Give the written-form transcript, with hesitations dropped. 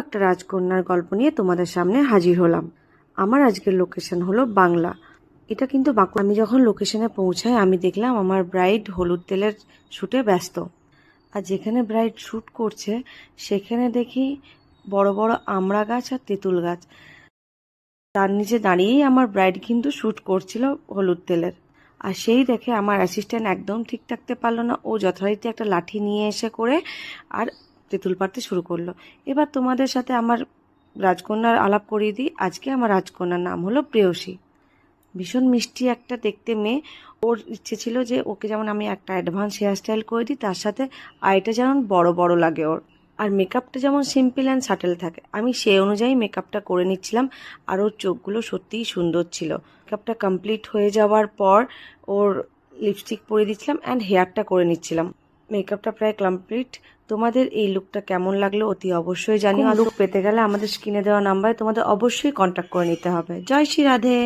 একটা রাজকন্যার গল্প নিয়ে তোমাদের সামনে হাজির হলাম। আমার আজকের লোকেশন হলো বাংলা। এটা কিন্তু বাঁকুড়া। আমি যখন লোকেশনে পৌঁছাই আমি দেখলাম আমার ব্রাইড হলুদ তেলের শ্যুটে ব্যস্ত। আর যেখানে ব্রাইড শ্যুট করছে সেখানে দেখি বড় বড় আমড়া গাছ আর তেঁতুল গাছ। তার নিচে দাঁড়িয়েই আমার ব্রাইড কিন্তু শ্যুট করছিল হলুদ তেলের। আর সেই দেখে আমার অ্যাসিস্ট্যান্ট একদম ঠিক থাকতে পারলো না, ও যথারীতি একটা লাঠি নিয়ে এসে করে আর তেঁতুল পাড়তে শুরু করলো। এবার তোমাদের সাথে আমার রাজকন্যার আলাপ করিয়ে দিই। আজকে আমার রাজকন্যার নাম হলো প্রেয়সী। ভীষণ মিষ্টি একটা দেখতে মেয়ে। ওর ইচ্ছে ছিল যে ওকে যেমন আমি একটা অ্যাডভান্স হেয়ার স্টাইল করে দিই, তার সাথে আইটা যেমন বড় বড় লাগে ওর, আর মেকআপটা যেমন সিম্পল অ্যান্ড সাটেল থাকে। আমি সেই অনুযায়ী মেকআপটা করে নিচ্ছিলাম। আর ওর চোখগুলো সত্যিই সুন্দর ছিল। মেকআপটা কমপ্লিট হয়ে যাওয়ার পর ওর লিপস্টিক পরিয়ে দিচ্ছিলাম অ্যান্ড হেয়ারটা করে নিচ্ছিলাম। মেকআপটা প্রায় কমপ্লিট। তোমাদের এই লুকটা কেমন লাগলো অতি অবশ্যই জানিও। আর লুক পেতে গেলে আমাদের স্ক্রিনে দেওয়া নাম্বারে তোমাদের অবশ্যই কন্ট্যাক্ট করে নিতে হবে। জয় শ্রী রাধে।